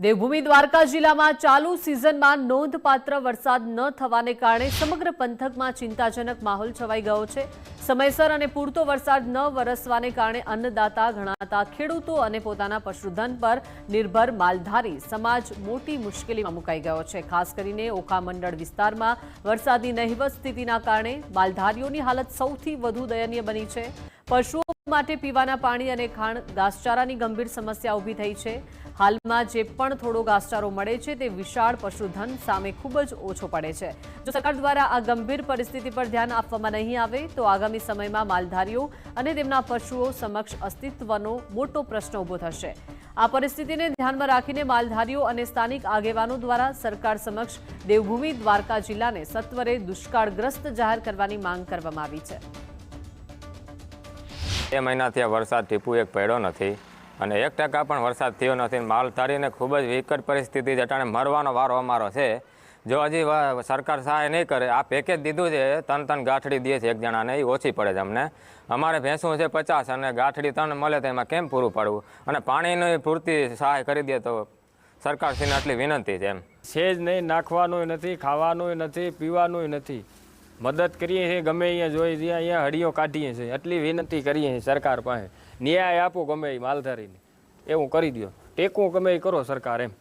દેવભૂમિ દ્વારકા જિલ્લામાં ચાલુ સિઝનમાં નોંધપાત્ર વરસાદ ન થવાને કારણે સમગ્ર પંથકમાં ચિંતાજનક માહોલ છવાઈ ગયો છે। સમયસર અને પૂરતો વરસાદ ન વરસવાને કારણે અન્નદાતા ગણાતા ખેડૂતો અને પોતાના પશુધન પર નિર્ભર માલધારી સમાજ મોટી મુશ્કેલીમાં મુકાઈ ગયો છે। ખાસ કરીને ઓખા મંડળ વિસ્તારમાં વરસાદની નહિવત સ્થિતિના કારણે માલધારીઓની હાલત સૌથી વધુ દયનીય બની છે। પશુઓ માટે પીવાના પાણી અને ખાણ ઘાસચારાની ગંભીર સમસ્યા ઊભી થઈ છે। હાલમાં જે પણ થોડો ઘાસચારો મળે છે તે વિશાળ પશુધન સામે ખૂબ જ ઓછો પડે છે। જો સરકાર દ્વારા આ ગંભીર પરિસ્થિતિ પર ધ્યાન આપવામાં નહીં આવે તો આગામી સમયમાં માલધારીઓ અને તેમના પશુઓ સમક્ષ અસ્તિત્વનો મોટો પ્રશ્ન ઊભો થશે। આ પરિસ્થિતિને ધ્યાનમાં રાખીને માલધારીઓ અને સ્થાનિક આગેવાનો દ્વારા સરકાર સમક્ષ દેવભૂમિ દ્વારકા જિલ્લાને સત્વરે દુષ્કાળગ્રસ્ત જાહેર કરવાની માંગ કરવામાં આવી છે। 2 મહિનાથી આ વરસાદ ટીપું એક પડ્યો નથી અને 1% પણ વરસાદ થયો નથી। માલધારીને ખૂબ જ વિકટ પરિસ્થિતિ છે, અટાણે મરવાનો વારો અમારો છે। જો હજી સરકાર સહાય નહીં કરે, આ પેકેજ દીધું છે 3 ગાંઠડી દે છે એક જણાને, એ ઓછી પડે છે અમને। અમારે ભેંસું છે 50 અને ગાંઠડી 3 મળે તો એમાં કેમ પૂરું પાડવું? અને પાણીની પૂરતી સહાય કરી દે તો સરકારશ્રીને આટલી વિનંતી છે એમ। સેજ નહીં, નાખવાનું નથી, ખાવાનું નથી, પીવાનું નથી। મદદ કરીએ છીએ ગમે અહીંયા જોઈ ત્યાં અહીંયા હળીઓ કાઢીએ છીએ, એટલી વિનંતી કરીએ છીએ સરકાર પાસે। ન્યાય આપો ગમે એ માલધારીને, એવું કરી દો, ટેકવું ગમે એ કરો સરકાર એમ।